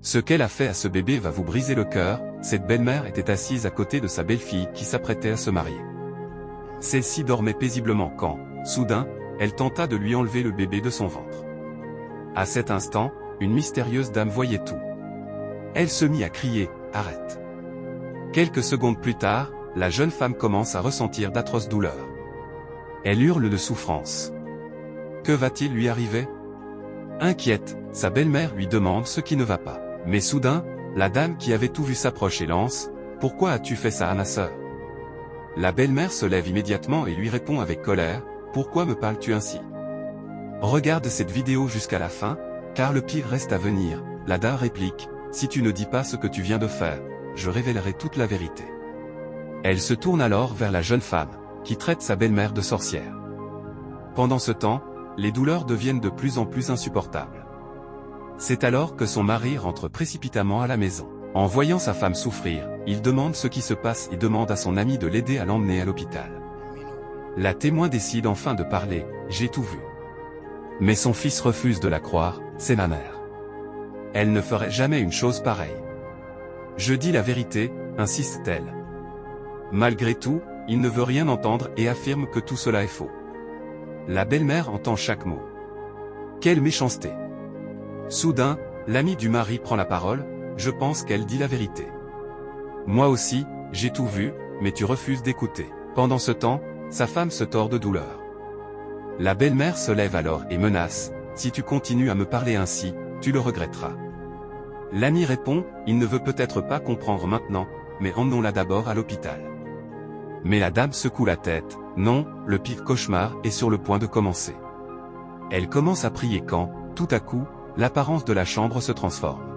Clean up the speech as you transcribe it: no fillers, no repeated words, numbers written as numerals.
Ce qu'elle a fait à ce bébé va vous briser le cœur. Cette belle-mère était assise à côté de sa belle-fille qui s'apprêtait à se marier. Celle-ci dormait paisiblement quand, soudain, elle tenta de lui enlever le bébé de son ventre. À cet instant, une mystérieuse dame voyait tout. Elle se mit à crier « Arrête !» Quelques secondes plus tard, la jeune femme commence à ressentir d'atroces douleurs. Elle hurle de souffrance. Que va-t-il lui arriver? Inquiète, sa belle-mère lui demande ce qui ne va pas. Mais soudain, la dame qui avait tout vu s'approche et lance « Pourquoi as-tu fait ça à ma sœur ?» La belle-mère se lève immédiatement et lui répond avec colère « Pourquoi me parles-tu ainsi ?» Regarde cette vidéo jusqu'à la fin, car le pire reste à venir. La dame réplique « Si tu ne dis pas ce que tu viens de faire, je révélerai toute la vérité. » Elle se tourne alors vers la jeune femme, qui traite sa belle-mère de sorcière. Pendant ce temps, les douleurs deviennent de plus en plus insupportables. C'est alors que son mari rentre précipitamment à la maison. En voyant sa femme souffrir, il demande ce qui se passe et demande à son ami de l'aider à l'emmener à l'hôpital. La témoin décide enfin de parler « J'ai tout vu. » Mais son fils refuse de la croire, c'est ma mère. Elle ne ferait jamais une chose pareille. Je dis la vérité, insiste-t-elle. Malgré tout, il ne veut rien entendre et affirme que tout cela est faux. La belle-mère entend chaque mot. Quelle méchanceté! Soudain, l'ami du mari prend la parole, je pense qu'elle dit la vérité. Moi aussi, j'ai tout vu, mais tu refuses d'écouter. Pendant ce temps, sa femme se tord de douleur. La belle-mère se lève alors et menace, si tu continues à me parler ainsi, tu le regretteras. L'ami répond, il ne veut peut-être pas comprendre maintenant, mais emmenons-la d'abord à l'hôpital. Mais la dame secoue la tête, non, le pire cauchemar est sur le point de commencer. Elle commence à prier quand, tout à coup, l'apparence de la chambre se transforme.